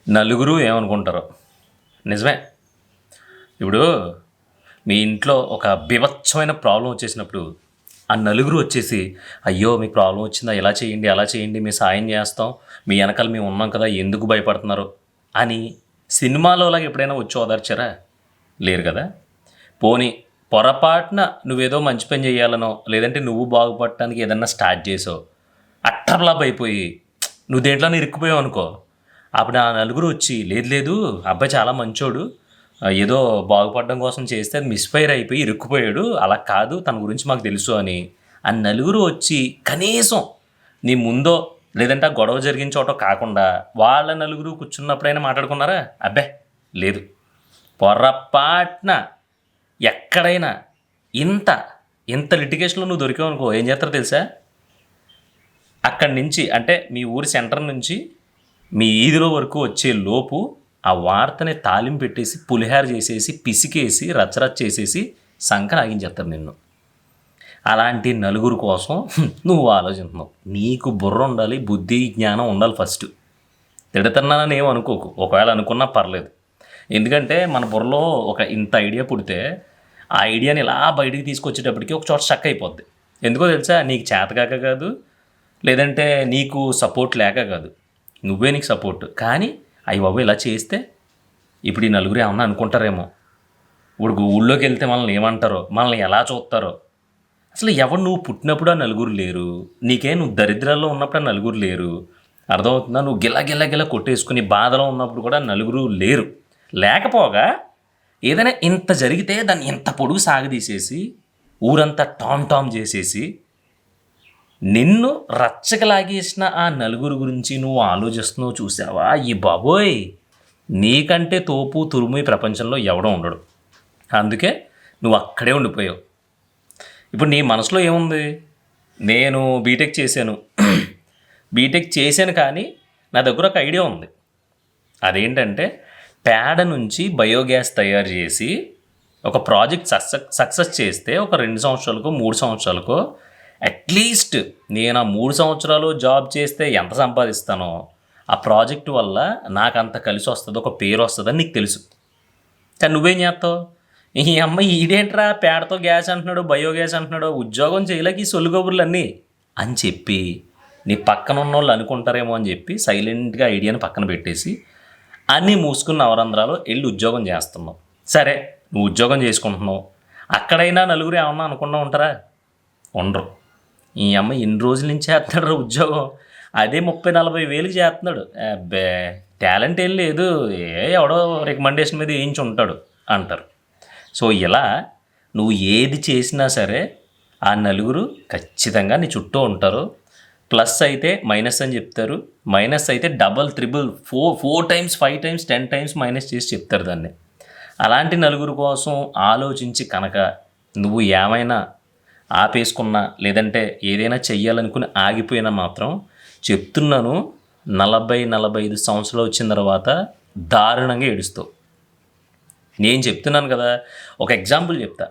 నలుగురు ఏమనుకుంటారో నిజమే. ఇప్పుడు మీ ఇంట్లో ఒక బీభత్సమైన ప్రాబ్లం వచ్చేసినప్పుడు ఆ నలుగురు వచ్చేసి, అయ్యో మీకు ప్రాబ్లం వచ్చిందా, ఇలా చేయండి అలా చేయండి మేము సాయం చేస్తాం, మీ వెనకాల మేము ఉన్నాం కదా ఎందుకు భయపడుతున్నారు అని సినిమాలోలాగా ఎప్పుడైనా వచ్చి ఓదార్చారా? లేరు కదా. పోనీ పొరపాటున నువ్వేదో మంచి పని చేయాలనో లేదంటే నువ్వు బాగుపడటానికి ఏదన్నా స్టార్ట్ చేసో అట్టర్లాప్ అయిపోయి నువ్వు దేంట్లోనే ఇరుక్కుపోయావు అనుకో, అప్పుడు ఆ నలుగురు వచ్చి లేదు లేదు అబ్బాయి చాలా మంచోడు, ఏదో బాగుపడడం కోసం చేస్తే అది మిస్ఫైర్ అయిపోయి ఇరుక్కుపోయాడు, అలా కాదు తన గురించి మాకు తెలుసు అని ఆ నలుగురు వచ్చి కనీసం నీ ముందో లేదంటే ఆ గొడవ జరిగిన చోట కాకుండా వాళ్ళ నలుగురు కూర్చున్నప్పుడైనా మాట్లాడుకున్నారా? అబ్బే లేదు. పొరపాటున ఎక్కడైనా ఇంత ఇంత లిటిగేషన్లో నువ్వు దొరికావు అనుకో ఏం చేస్తారో తెలుసా? అక్కడి నుంచి అంటే మీ ఊరి సెంటర్ నుంచి మీ ఈదిలో వరకు వచ్చే లోపు ఆ వార్తని తాలింపు పెట్టేసి పులిహార చేసేసి పిసికేసి రచ్చరచ్చ చేసేసి సంకన ఆగించేస్తారు నిన్ను. అలాంటి నలుగురు కోసం నువ్వు ఆలోచిస్తున్నావు. నీకు బుర్ర ఉండాలి, బుద్ధి జ్ఞానం ఉండాలి ఫస్ట్. తిడుతున్నానని ఏం అనుకోకు, ఒకవేళ అనుకున్నా పర్లేదు. ఎందుకంటే మన బుర్రలో ఒక ఇంత ఐడియా పుడితే ఆ ఐడియాని ఇలా బయటికి తీసుకొచ్చేటప్పటికి ఒక చోట స్టక్ అయిపోద్ది. ఎందుకో తెలుసా? నీకు చేతకాక కాదు, లేదంటే నీకు సపోర్ట్ లేక కాదు, నువ్వే నీకు సపోర్ట్. కానీ అయ్యి బాబు ఇలా చేస్తే ఇప్పుడు ఈ నలుగురు ఏమన్నా అనుకుంటారేమో, ఇప్పుడు ఊళ్ళోకి వెళ్తే మనల్ని ఏమంటారో, మనల్ని ఎలా చూస్తారో. అసలు ఎవరు నువ్వు పుట్టినప్పుడు ఆ నలుగురు లేరు, నువ్వు దరిద్రాల్లో ఉన్నప్పుడు ఆ నలుగురు లేరు, అర్థమవుతుందా? నువ్వు గిల్ల గిల్ల గిల్ల కొట్టేసుకుని బాధలో ఉన్నప్పుడు కూడా నలుగురు లేరు. లేకపోగా ఏదైనా ఇంత జరిగితే దాన్ని ఇంత పొడుగు సాగదీసేసి ఊరంతా టామ్ టామ్ చేసేసి నిన్ను రచ్చకి లాగేసిన ఆ నలుగురు గురించి నువ్వు ఆలోచిస్తున్నావు చూసావా? ఈ బాబోయ్, నీకంటే తోపు తురుము ఈ ప్రపంచంలో ఎవడో ఉండడు. అందుకే నువ్వు అక్కడే ఉండిపోయావు. ఇప్పుడు నీ మనసులో ఏముంది? నేను బీటెక్ చేశాను బీటెక్ చేశాను కానీ నా దగ్గర ఒక ఐడియా ఉంది. అదేంటంటే పేడ నుంచి బయోగ్యాస్ తయారు చేసి ఒక ప్రాజెక్ట్ సక్సెస్ చేస్తే ఒక 2 సంవత్సరాలకో 3 సంవత్సరాలకో అట్లీస్ట్ నేను ఆ 3 సంవత్సరాలు జాబ్ చేస్తే ఎంత సంపాదిస్తానో ఆ ప్రాజెక్టు వల్ల నాకు అంత కలిసి వస్తుంది, ఒక పేరు వస్తుందని నీకు తెలుసు. కానీ నువ్వేం చేస్తావు? ఈ అమ్మాయి ఈడేంట్రా పేడతో గ్యాస్ అంటున్నాడు, బయోగ్యాస్ అంటున్నాడు, ఉద్యోగం చేయలేక ఈ సొల్లు కబుర్లన్నీ అని చెప్పి నీ పక్కన ఉన్న వాళ్ళు అనుకుంటారేమో అని చెప్పి సైలెంట్గా ఐడియాని పక్కన పెట్టేసి అన్నీ మూసుకున్న నవరంధ్రాలు వెళ్ళి ఉద్యోగం చేస్తున్నావు. సరే, నువ్వు ఉద్యోగం చేసుకుంటున్నావు, అక్కడైనా నలుగురు ఏమన్నా అనుకున్నా ఉంటారా? ఉండరు. ఈ అమ్మాయి ఇన్ని రోజుల నుంచి చేస్తున్నాడు ఉద్యోగం, అదే 30-40 వేలకు చేస్తున్నాడు, అబ్బే టాలెంట్ ఏం లేదు, ఎవడో రికమెండేషన్ మీద వేయించి ఉంటాడు అంటారు. సో ఇలా నువ్వు ఏది చేసినా సరే ఆ నలుగురు ఖచ్చితంగా నీ చుట్టూ ఉంటారు. ప్లస్ అయితే మైనస్ అని చెప్తారు, మైనస్ అయితే double triple 4 times 5 times 10 times minus చేసి చెప్తారు దాన్ని. అలాంటి నలుగురు కోసం ఆలోచించి కనుక నువ్వు ఏమైనా ఆపేసుకున్నా లేదంటే ఏదైనా చెయ్యాలనుకుని ఆగిపోయినా మాత్రం చెప్తున్నాను, 40-45 సంవత్సరాలు వచ్చిన తర్వాత దారుణంగా ఏడుస్తావు. నేను చెప్తున్నాను కదా, ఒక ఎగ్జాంపుల్ చెప్తా.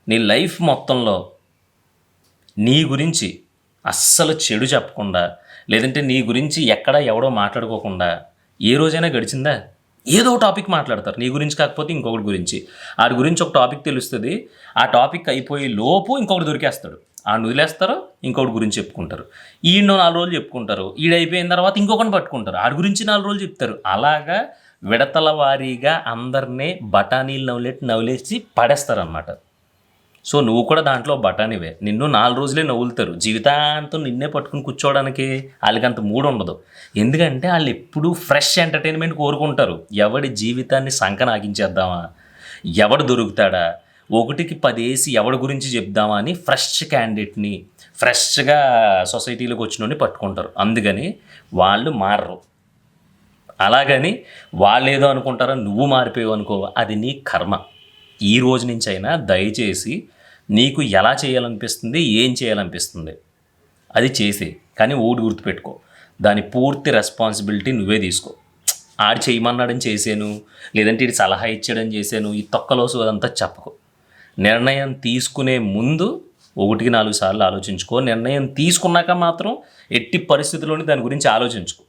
నీ లైఫ్ మొత్తంలో నీ గురించి అస్సలు చెడు చెప్పకుండా లేదంటే నీ గురించి ఎక్కడ ఎవడో మాట్లాడుకోకుండా ఏ రోజైనా గడిచిందా? ఏదో టాపిక్ మాట్లాడతారు నీ గురించి, కాకపోతే ఇంకొకటి గురించి. ఆడి గురించి ఒక టాపిక్ తెలుస్తుంది, ఆ టాపిక్ అయిపోయే లోపు ఇంకొకటి దొరికేస్తాడు, ఆడిని వదిలేస్తారు, ఇంకొకటి గురించి చెప్పుకుంటారు. ఈయనో 4 రోజులు చెప్పుకుంటారు, ఈడైపోయిన తర్వాత ఇంకొకటి పట్టుకుంటారు, ఆడి గురించి 4 రోజులు చెప్తారు. అలాగా విడతల వారీగా అందరినీ బఠానీలు నవ్వులేసి పడేస్తారనమాట. సో నువ్వు కూడా దాంట్లో బఠానీవే. నిన్ను 4 రోజులే నవ్వులుతారు, జీవితాంతం నిన్నే పట్టుకుని కూర్చోవడానికి వాళ్ళకంత మూడు ఉండదు. ఎందుకంటే వాళ్ళు ఎప్పుడూ ఫ్రెష్ ఎంటర్టైన్మెంట్ కోరుకుంటారు. ఎవడి జీవితాన్ని సంకనాగించేద్దామా, ఎవడు దొరుకుతాడా, 1కి 10 వేసి ఎవడి గురించి చెప్దామా అని ఫ్రెష్ క్యాండిడేట్ని ఫ్రెష్గా సొసైటీలోకి వచ్చినోడిని పట్టుకుంటారు. అందుకని వాళ్ళు మారరు. అలాగని వాళ్ళు ఏదో అనుకుంటారో నువ్వు మారిపోయావు అనుకో, అది నీ కర్మ. ఈ రోజు నుంచి అయినా దయచేసి నీకు ఎలా చేయాలనిపిస్తుంది, ఏం చేయాలనిపిస్తుంది అది చేసి, కానీ ఓడి గుర్తుపెట్టుకో, దాని పూర్తి రెస్పాన్సిబిలిటీ నువ్వే తీసుకో. ఆడు చేయమన్నాడని చేశాను లేదంటే ఇటు సలహా ఇచ్చాడని చేశాను, ఈ తొక్కలోసు అదంతా చెప్పకు. నిర్ణయం తీసుకునే ముందు 1కి 4 సార్లు ఆలోచించుకో. నిర్ణయం తీసుకున్నాక మాత్రం ఎట్టి పరిస్థితుల్లోని దాని గురించి ఆలోచించుకో.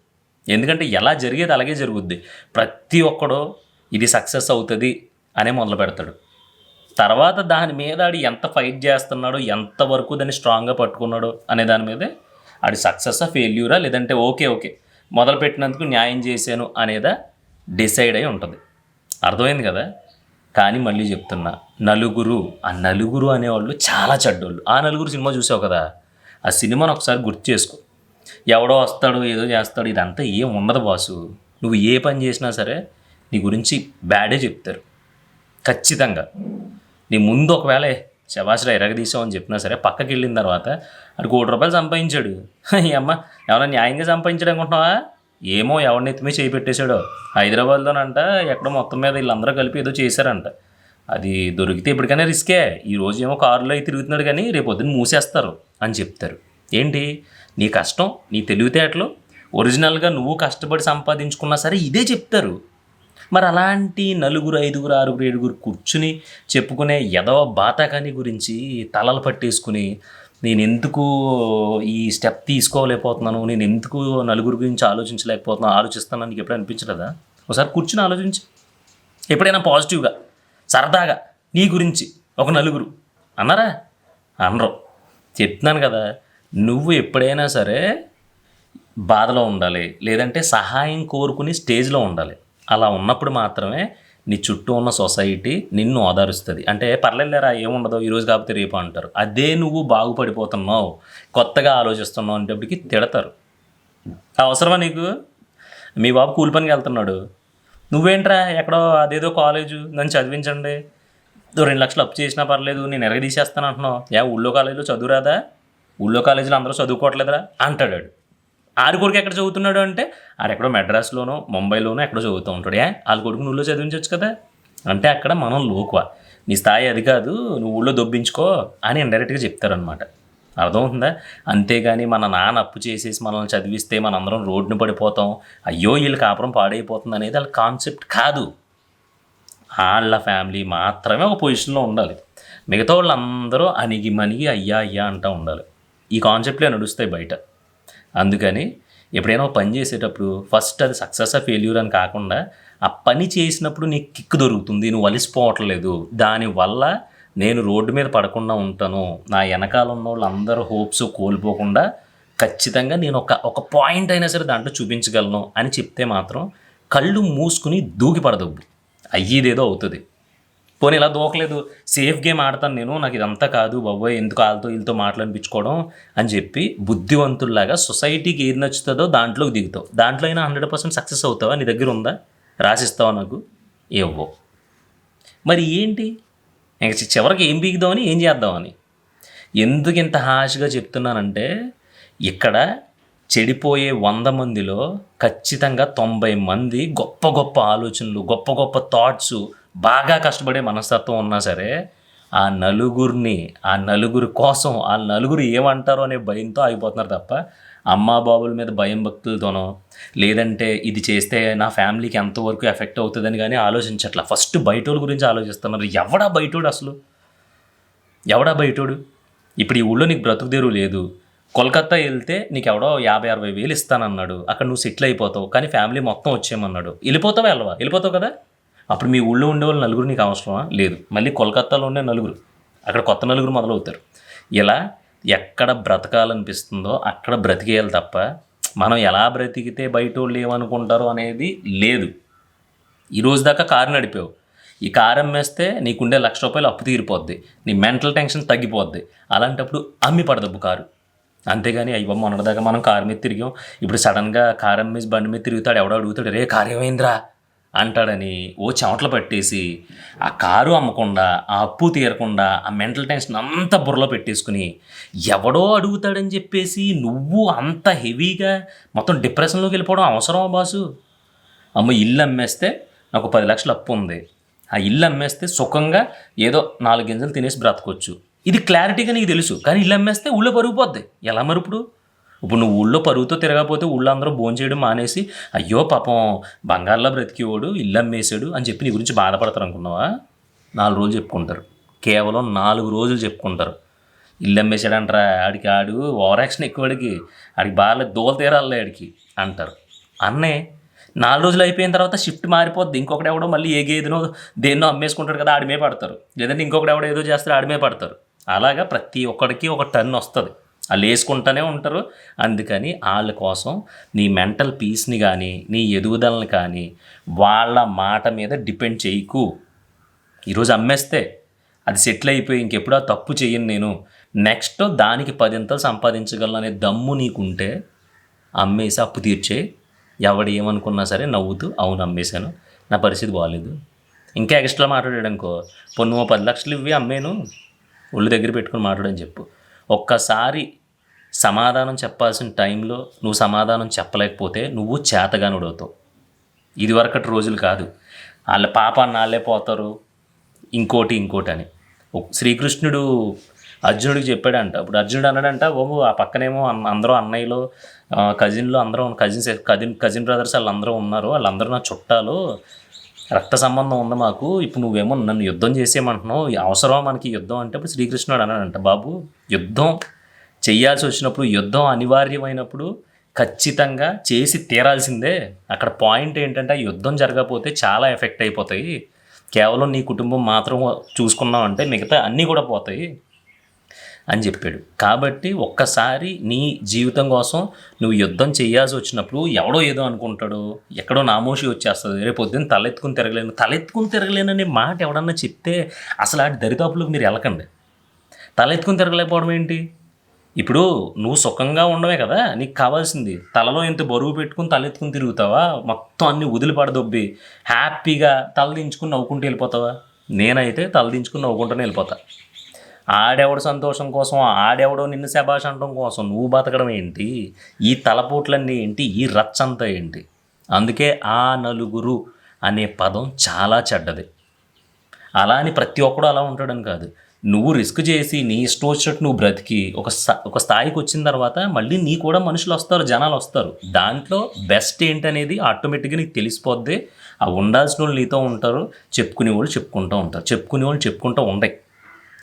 ఎందుకంటే ఎలా జరిగేది అలాగే జరుగుద్ది. ప్రతి ఒక్కడు ఇది సక్సెస్ అవుతుంది అనే మొదలు పెడతాడు. తర్వాత దాని మీద ఆడు ఎంత ఫైట్ చేస్తున్నాడో, ఎంతవరకు దాన్ని స్ట్రాంగ్గా పట్టుకున్నాడో అనే దాని మీదే ఆడి సక్సెస్సా ఫెయిల్యూరా, లేదంటే ఓకే ఓకే మొదలుపెట్టినందుకు న్యాయం చేశాను అనేదా డిసైడ్ అయి ఉంటుంది. అర్థమైంది కదా? కానీ మళ్ళీ చెప్తున్నా, నలుగురు అనేవాళ్ళు చాలా చెడ్డోళ్ళు. ఆ నలుగురు సినిమా చూసావు కదా, ఆ సినిమాను ఒకసారి గుర్తు చేసుకో. ఎవడో వస్తాడు ఏదో చేస్తాడు, ఇదంతా ఏం ఉండదు బాసు. నువ్వు ఏ పని చేసినా సరే నీ గురించి బ్యాడే చెప్తారు ఖచ్చితంగా. నీ ముందు ఒకవేళ శబాష్రా ఎరగదీసావు అని చెప్పినా సరే, పక్కకి వెళ్ళిన తర్వాత అది ₹1 సంపాదించాడు, ఈ అమ్మ ఎవరైనా న్యాయంగా సంపాదించాడు అనుకుంటున్నావా? ఏమో ఎవరిని ఎత్తిమే చేయి పెట్టేశాడో. హైదరాబాద్లోనంట ఎక్కడో మొత్తం మీద వీళ్ళందరూ కలిపి ఏదో చేశారంట. అది దొరికితే ఇప్పటికైనా రిస్కే. ఈరోజు ఏమో కారులో అయి తిరుగుతున్నాడు కానీ రేపు పొద్దున్న మూసేస్తారు అని చెప్తారు. ఏంటి నీ కష్టం, నీ తెలివితేటలు, ఒరిజినల్గా నువ్వు కష్టపడి సంపాదించుకున్నా సరే ఇదే చెప్తారు. మరి అలాంటి 4, 5, 6, 7 కూర్చుని చెప్పుకునే ఎదవ బాతాకాని గురించి తలలు పట్టేసుకుని నేను ఎందుకు ఈ స్టెప్ తీసుకోలేకపోతున్నాను, నేను ఎందుకు నలుగురు గురించి ఆలోచిస్తాను నీకు ఎప్పుడు అనిపించలేదా? ఒకసారి కూర్చుని ఆలోచించి ఎప్పుడైనా పాజిటివ్గా సరదాగా నీ గురించి ఒక నలుగురు అన్నారా? అనరు. చెప్తున్నాను కదా, నువ్వు ఎప్పుడైనా సరే బాధలో ఉండాలి, లేదంటే సహాయం కోరుకుని స్టేజ్లో ఉండాలి. అలా ఉన్నప్పుడు మాత్రమే నీ చుట్టూ ఉన్న సొసైటీ నిన్ను ఓదారుస్తుంది. అంటే పర్లేదులేరా ఏముండదు ఈరోజు కాకపోతే రేపు అంటారు. అదే నువ్వు బాగుపడిపోతున్నావు, కొత్తగా ఆలోచిస్తున్నావు అనేటప్పటికి తిడతారు. అవసరమా నీకు? మీ బాబు కూలి పనికి వెళ్తున్నాడు, నువ్వేంట్రా ఎక్కడో అదేదో కాలేజు నన్ను చదివించండి, 2 లక్షలు అప్పు చేసినా పర్లేదు నేను ఎరగదీసేస్తాను అంటున్నావు. ఊళ్ళో కాలేజీలో చదువురాదా? ఊళ్ళో కాలేజీలో అందరూ చదువుకోవట్లేదురా అంటాడు. ఆడి కొడుకు ఎక్కడ చదువుతున్నాడు అంటే ఆడెక్కడో మెడ్రాస్లోనో ముంబైలోనో ఎక్కడో చదువుతూ ఉంటాడు. వాళ్ళ కొడుకు నువ్వులో చదివించవచ్చు కదా. అంటే అక్కడ మనం లోకువ, నీ స్థాయి అది కాదు, నువ్వు ఊళ్ళో దొబ్బించుకో అని ఇండైరెక్ట్గా చెప్తారనమాట. అర్థమవుతుందా? అంతేగాని మన నాన్న అప్పు చేసేసి మనల్ని చదివిస్తే మనందరం రోడ్డున పడిపోతాం, అయ్యో వీళ్ళ కాపురం పాడైపోతుంది అనేది వాళ్ళ కాన్సెప్ట్ కాదు. వాళ్ళ ఫ్యామిలీ మాత్రమే ఒక పొజిషన్లో ఉండాలి, మిగతా వాళ్ళందరూ అణిగి అయ్యా అయ్యా అంటూ ఉండాలి. ఈ కాన్సెప్ట్లే నడుస్తాయి బయట. అందుకని ఎప్పుడైనా ఒక పని చేసేటప్పుడు ఫస్ట్ అది సక్సెస్ ఫెయిల్యూర్ అని కాకుండా ఆ పని చేసినప్పుడు నీకు కిక్ దొరుకుతుంది, నువ్వు అలిసిపోవట్లేదు, దానివల్ల నేను రోడ్డు మీద పడకుండా ఉంటాను, నా వెనకాల ఉన్న వాళ్ళందరూ హోప్స్ కోల్పోకుండా ఖచ్చితంగా నేను ఒక పాయింట్ అయినా సరే దాంట్లో చూపించగలను అని చెప్తే మాత్రం కళ్ళు మూసుకుని దూకి పడదొబ్బు, అయ్యేదేదో అవుతుంది. పోనీ ఇలా దూకలేదు, సేఫ్ గేమ్ ఆడతాను నేను, నాకు ఇదంతా కాదు బాబోయ్ ఎందుకు వాళ్ళతో వీళ్ళతో మాట్లాడిపించుకోవడం అని చెప్పి బుద్ధివంతుల్లాగా సొసైటీకి ఏది నచ్చుతుందో దాంట్లోకి దిగుతావు. దాంట్లో అయినా 100% సక్సెస్ అవుతావా? నీ దగ్గర ఉందా? రాసిస్తావా నాకు? ఏవో. మరి ఏంటి ఇంక చివరికి ఏం బీగుదామని ఏం చేద్దామని ఎందుకు ఇంత హాష్గా చెప్తున్నానంటే, ఇక్కడ చెడిపోయే 100 మందిలో ఖచ్చితంగా 90 మంది గొప్ప గొప్ప ఆలోచనలు, గొప్ప గొప్ప థాట్స్, బాగా కష్టపడే మనస్తత్వం ఉన్నా సరే ఆ నలుగురి కోసం ఆ నలుగురు ఏమంటారో అనే భయంతో ఆగిపోతున్నారు తప్ప అమ్మా బాబుల మీద భయం భక్తులతోనో, లేదంటే ఇది చేస్తే నా ఫ్యామిలీకి ఎంతవరకు ఎఫెక్ట్ అవుతుందని కానీ ఆలోచించట్లా. ఫస్ట్ బయటోళ్ళ గురించి ఆలోచిస్తున్నారు. ఎవడా బయటోడు? ఇప్పుడు ఈ ఊళ్ళో నీకు బ్రతుకు తెరువు లేదు, కోల్కత్తా వెళ్తే నీకు ఎవడో 50-60 వేలు ఇస్తానన్నాడు, అక్కడ నువ్వు సెటిల్ అయిపోతావు, కానీ ఫ్యామిలీ మొత్తం వచ్చేయమన్నాడు. వెళ్ళిపోతావు కదా. అప్పుడు మీ ఊళ్ళో ఉండేవాళ్ళు నలుగురు నీకు అవసరమా? లేదు. మళ్ళీ కోల్కత్తాలో ఉండే నలుగురు, అక్కడ కొత్త నలుగురు మొదలవుతారు. ఇలా ఎక్కడ బ్రతకాలనిపిస్తుందో అక్కడ బ్రతికేయాలి తప్ప మనం ఎలా బ్రతికితే బయట వాళ్ళు ఏమనుకుంటారో అనేది లేదు. ఈరోజు దాకా కారు నడిపావు, ఈ కారు అమ్మేస్తే నీకుండే ₹1,00,000 అప్పు తీరిపోద్ది, నీ మెంటల్ టెన్షన్ తగ్గిపోద్ది. అలాంటప్పుడు అమ్మి పడదబ్బు కారు. అంతేగాని అయ్యో మొన్నటిదాకా మనం కారు మీద తిరిగాం, ఇప్పుడు సడన్గా కారు అమ్మేసి బండి మీద తిరుగుతాడు, ఎవడో అడుగుతాడు రే కారు ఏమైందిరా అంటాడని ఓ చెమటలు పట్టేసి ఆ కారు అమ్మకుండా, ఆ అప్పు తీరకుండా, ఆ మెంటల్ టెన్షన్ అంతా బుర్రలో పెట్టేసుకుని ఎవడో అడుగుతాడని చెప్పేసి నువ్వు అంత హెవీగా మొత్తం డిప్రెషన్లోకి వెళ్ళిపోవడం అవసరమా బాసు? అమ్మ ఇల్లు అమ్మేస్తే నాకు 10 లక్షలు అప్పు ఉంది, ఆ ఇల్లు అమ్మేస్తే సుఖంగా ఏదో 4 గింజలు తినేసి బ్రతకొచ్చు, ఇది క్లారిటీగా నీకు తెలుసు. కానీ ఇల్లు అమ్మేస్తే ఊళ్ళో పరుగు పోద్ది. ఎలా మరి ఇప్పుడు నువ్వు ఊళ్ళో పరుగుతో తిరగకపోతే ఊళ్ళో అందరూ భోజనం చేయడం మానేసి అయ్యో పాపం బంగారులో బ్రతికేవాడు ఇల్లు అమ్మేశాడు అని చెప్పి నీ గురించి బాధపడతారు అనుకున్నావా? 4 రోజులు చెప్పుకుంటారు, కేవలం 4 రోజులు చెప్పుకుంటారు. ఇల్లు అమ్మేశాడంటారా, ఆడికి ఓవర్ యాక్షన్ ఎక్కువ, ఆడికి బాగా దోల తీరాలి ఆడికి అంటారు. అన్నే 4 రోజులు అయిపోయిన తర్వాత షిఫ్ట్ మారిపోద్ది. ఇంకొకడు ఎవడో మళ్ళీ ఏ గేదెనో దేన్నో అమ్మేసుకుంటాడు కదా, ఆడిమే పడతారు. లేదంటే ఇంకొకడు ఎవడో ఏదో చేస్తాడు, ఆడిమే పడతారు. అలాగా ప్రతి ఒక్కడికి ఒక టర్న్ వస్తుంది. వాళ్ళు వేసుకుంటూనే ఉంటారు. అందుకని వాళ్ళ కోసం నీ మెంటల్ పీస్ని కానీ నీ ఎదుగుదలని కానీ వాళ్ళ మాట మీద డిపెండ్ చేయకు. ఈరోజు అమ్మేస్తే అది సెటిల్ అయిపోయి ఇంకెప్పుడు ఆ తప్పు చెయ్యను నేను, నెక్స్ట్ దానికి 10 ఇంతలు సంపాదించగలను అనే దమ్ము నీకుంటే అమ్మేసి అప్పు తీర్చే. ఎవడు ఏమనుకున్నా సరే నవ్వుతూ అవును అమ్మేశాను, నా పరిస్థితి బాగాలేదు. ఇంకా ఎక్స్ట్రా మాట్లాడాడు అనుకో, నువ్వు 10 లక్షలు ఇవ్వి అమ్మేను, ఒళ్ళు దగ్గర పెట్టుకుని మాట్లాడని చెప్పు. ఒక్కసారి సమాధానం చెప్పాల్సిన టైంలో నువ్వు సమాధానం చెప్పలేకపోతే నువ్వు చేతగానుడు అవుతావు. ఇదివరకటి రోజులు కాదు, వాళ్ళ పాపాన్ని వాళ్ళే పోతారు ఇంకోటి అని. శ్రీకృష్ణుడు అర్జునుడికి చెప్పాడంట. అప్పుడు అర్జునుడు అన్నాడంట, ఆ పక్కనేమో అందరూ అన్నయ్యలు కజిన్లు అందరూ కజిన్ బ్రదర్స్ వాళ్ళందరూ ఉన్నారు, వాళ్ళందరూ నా చుట్టాలు, రక్త సంబంధం ఉంది మాకు, ఇప్పుడు నువ్వేమో నన్ను యుద్ధం చేసేయమంటున్నావు, అవసరం మనకి యుద్ధం అంటే. అప్పుడు శ్రీకృష్ణుడు అన్నాడంట, బాబు యుద్ధం చేయాల్సి వచ్చినప్పుడు, యుద్ధం అనివార్యమైనప్పుడు ఖచ్చితంగా చేసి తీరాల్సిందే. అక్కడ పాయింట్ ఏంటంటే యుద్ధం జరగకపోతే చాలా ఎఫెక్ట్ అయిపోతాయి. కేవలం నీ కుటుంబం మాత్రం చూసుకున్నావు అంటే మిగతా అన్నీ కూడా పోతాయి అని చెప్పాడు. కాబట్టి ఒక్కసారి నీ జీవితం కోసం నువ్వు యుద్ధం చేయాల్సి వచ్చినప్పుడు ఎవడో ఏదో అనుకుంటాడు, ఎక్కడో నామోషి వచ్చేస్తుంది, రేపు పొద్దున్న తలెత్తుకుని తిరగలేననే మాట ఎవడన్నా చెప్తే అసలు ఆ దరిదాపులకు మీరు వెళ్ళకండి. తలెత్తుకుని తిరగలేకపోవడం ఏంటి? ఇప్పుడు నువ్వు సుఖంగా ఉండవే కదా నీకు కావాల్సింది. తలలో ఎంత బరువు పెట్టుకుని తలెత్తుకుని తిరుగుతావా? మొత్తం అన్నీ వదిలిపడదొబ్బి హ్యాపీగా తలదించుకుని నవ్వుకుంటూ వెళ్ళిపోతావా? నేనైతే తలదించుకుని నవ్వుకుంటూనే వెళ్ళిపోతా. ఆడెవడు సంతోషం కోసం, ఆడెవడో నిన్ను శబాష్ అనడం కోసం నువ్వు బతకడం ఏంటి? ఈ తలపోట్లన్నీ ఏంటి? ఈ రచ్చంతా ఏంటి? అందుకే ఆ నలుగురు అనే పదం చాలా చెడ్డది. అలా అని ప్రతి ఒక్కడు అలా ఉంటాడని కాదు. నువ్వు రిస్క్ చేసి నీ ఇష్టం వచ్చినట్టు నువ్వు బ్రతికి ఒక స్థాయికి వచ్చిన తర్వాత మళ్ళీ నీ కూడా మనుషులు వస్తారు, జనాలు వస్తారు. దాంట్లో బెస్ట్ ఏంటనేది ఆటోమేటిక్గా నీకు తెలిసిపోద్ది. ఆ ఉండాల్సిన వాళ్ళు నీతో ఉంటారు, చెప్పుకునే వాళ్ళు చెప్పుకుంటూ ఉంటారు. చెప్పుకునే వాళ్ళు చెప్పుకుంటూ ఉండయి,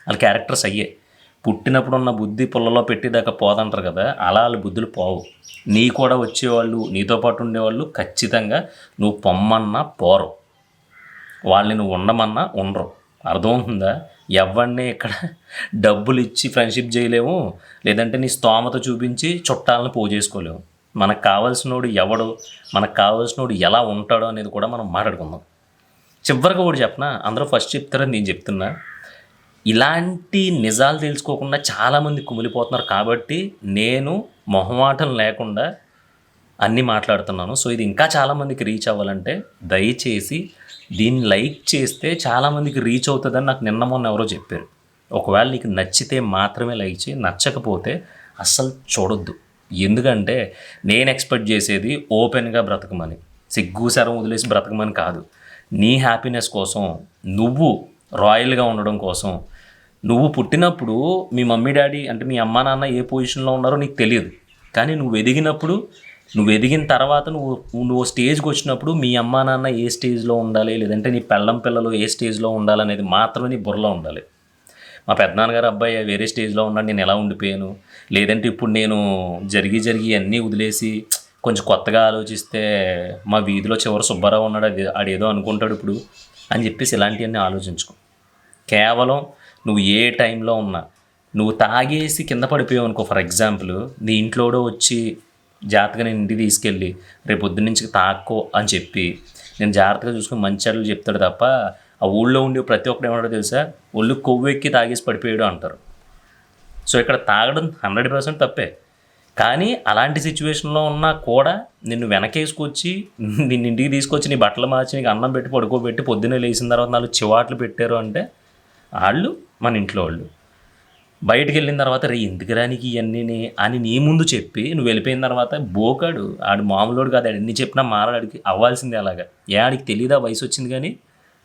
వాళ్ళ క్యారెక్టర్స్ అయ్యే. పుట్టినప్పుడు ఉన్న బుద్ధి పుల్లలో పెట్టేదాకా పోదంటారు కదా, అలా వాళ్ళ బుద్ధులు పోవు. నీ కూడా వచ్చేవాళ్ళు, నీతో పాటు ఉండేవాళ్ళు ఖచ్చితంగా నువ్వు పొమ్మన్నా పోరు, వాళ్ళని నువ్వు ఉండమన్నా ఉండరు. అర్థమవుతుందా? ఎవరిని ఇక్కడ డబ్బులు ఇచ్చి ఫ్రెండ్షిప్ చేయలేము, లేదంటే నీ స్తోమత చూపించి చుట్టాలను పోజేసుకోలేము. మనకు కావాల్సినోడు ఎవడు, మనకు కావాల్సినోడు ఎలా ఉంటాడో అనేది కూడా మనం మాట్లాడుకుందాం. చివరిగా కూడా చెప్పనా, అందరూ ఫస్ట్ చెప్తారని నేను చెప్తున్నా. ఇలాంటి నిజాలు తెలుసుకోకుండా చాలామంది కుమిలిపోతున్నారు కాబట్టి నేను మొహమాటం లేకుండా అన్నీ మాట్లాడుతున్నాను. సో ఇది ఇంకా చాలామందికి రీచ్ అవ్వాలంటే దయచేసి దీన్ని లైక్ చేస్తే చాలామందికి రీచ్ అవుతుందని నాకు నిన్న మొన్న ఎవరో చెప్పారు. ఒకవేళ నీకు నచ్చితే మాత్రమే లైక్ చేయి, నచ్చకపోతే అస్సలు చూడొద్దు. ఎందుకంటే నేను ఎక్స్పెక్ట్ చేసేది ఓపెన్గా బ్రతకమని, సిగ్గు శరం వదిలేసి బ్రతకమని కాదు. నీ హ్యాపీనెస్ కోసం, నువ్వు రాయల్గా ఉండడం కోసం. నువ్వు పుట్టినప్పుడు మీ మమ్మీ డాడీ అంటే మీ అమ్మా నాన్న ఏ పొజిషన్లో ఉన్నారో నీకు తెలియదు. కానీ నువ్వు ఎదిగిన తర్వాత నువ్వు స్టేజ్కి వచ్చినప్పుడు మీ అమ్మా నాన్న ఏ స్టేజ్లో ఉండాలి, లేదంటే నీ పిల్లలు ఏ స్టేజ్లో ఉండాలనేది మాత్రమే నీ బుర్రలో ఉండాలి. మా పెద్దనాన్నగారు అబ్బాయి వేరే స్టేజ్లో ఉన్నాడు, నేను ఎలా ఉండిపోయాను, లేదంటే ఇప్పుడు నేను జరిగి అన్నీ వదిలేసి కొంచెం కొత్తగా ఆలోచిస్తే మా వీధిలో చివరి సుబ్బారావు ఉన్నాడు, ఆడేదో అనుకుంటాడు ఇప్పుడు అని చెప్పేసి ఇలాంటివన్నీ ఆలోచించుకో. కేవలం నువ్వు ఏ టైంలో ఉన్నా, నువ్వు తాగేసి కింద పడిపోయావు అనుకో, ఫర్ ఎగ్జాంపుల్ నీ ఇంట్లోడో వచ్చి జాగ్రత్తగా నేను ఇంటికి తీసుకెళ్ళి రేపు పొద్దున్న నుంచి తాక్కో అని చెప్పి నేను జాగ్రత్తగా చూసుకుని మంచి చెడ్డలు చెప్తాడు తప్ప, ఆ ఊళ్ళో ఉండి ప్రతి ఒక్కరు ఏమంటారో తెలుసా, ఒళ్ళు కొవ్వెక్కి తాగేసి పడిపోయాడు అంటారు. సో ఇక్కడ తాగడం 100% తప్పే. కానీ అలాంటి సిచ్యువేషన్లో ఉన్నా కూడా నిన్ను వెనకేసుకొచ్చి నిన్ను ఇంటికి తీసుకొచ్చి నీ బట్టలు మార్చి నీకు అన్నం పెట్టి పడుకోబెట్టి పొద్దున్నే లేచిన తర్వాత 4 చివాట్లు పెట్టారు అంటే వాళ్ళు మన ఇంట్లో వాళ్ళు. బయటికి వెళ్ళిన తర్వాత ఎందుకు రానికి ఇవన్నీ అని నీ ముందు చెప్పి నువ్వు వెళ్ళిపోయిన తర్వాత బోకాడు ఆడు మామూలుడు కాదు, ఆడు ఎన్ని చెప్పినా మారాడికి అవ్వాల్సిందే. అలాగా ఆడికి తెలియదా వయసు వచ్చింది కానీ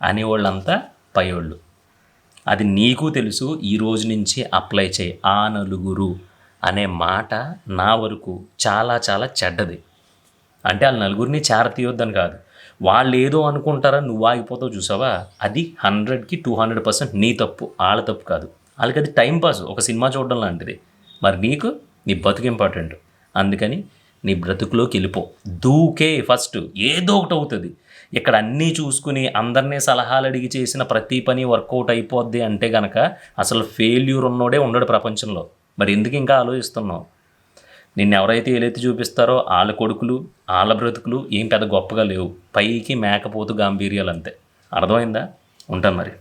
అనేవాళ్ళంతా పైవాళ్ళు. అది నీకు తెలుసు. ఈ రోజు నుంచి అప్లై చేయి. ఆ నలుగురు అనే మాట నా వరకు చాలా చాలా చెడ్డది. అంటే వాళ్ళ నలుగురిని చేరతీయొద్దని కాదు, వాళ్ళు ఏదో అనుకుంటారని నువ్వు ఆగిపోతావు చూసావా, అది 100కి 200% నీ తప్పు, వాళ్ళ తప్పు కాదు. వాళ్ళకి అది టైంపాస్, ఒక సినిమా చూడడం లాంటిది. మరి నీకు నీ బతుకు ఇంపార్టెంట్. అందుకని నీ బ్రతుకులోకి వెళ్ళిపో. దూకే ఫస్ట్, ఏదో ఒకటి అవుతుంది. ఇక్కడ అన్నీ చూసుకుని అందరినీ సలహాలు అడిగి చేసిన ప్రతి పని వర్కౌట్ అయిపోద్ది అంటే గనక అసలు ఫెయిల్యూర్ ఉన్నోడే ఉండడు ప్రపంచంలో. మరి ఎందుకు ఇంకా ఆలోచిస్తున్నావు? నిన్ను ఎవరైతే ఏలైతే చూపిస్తారో వాళ్ళ కొడుకులు, వాళ్ళ బ్రతుకులు ఏం పెద్ద గొప్పగా లేవు. పైకి మేకపోతు గాంభీర్యాలు అంతే. అర్థమైందా? ఉంటాను మరి.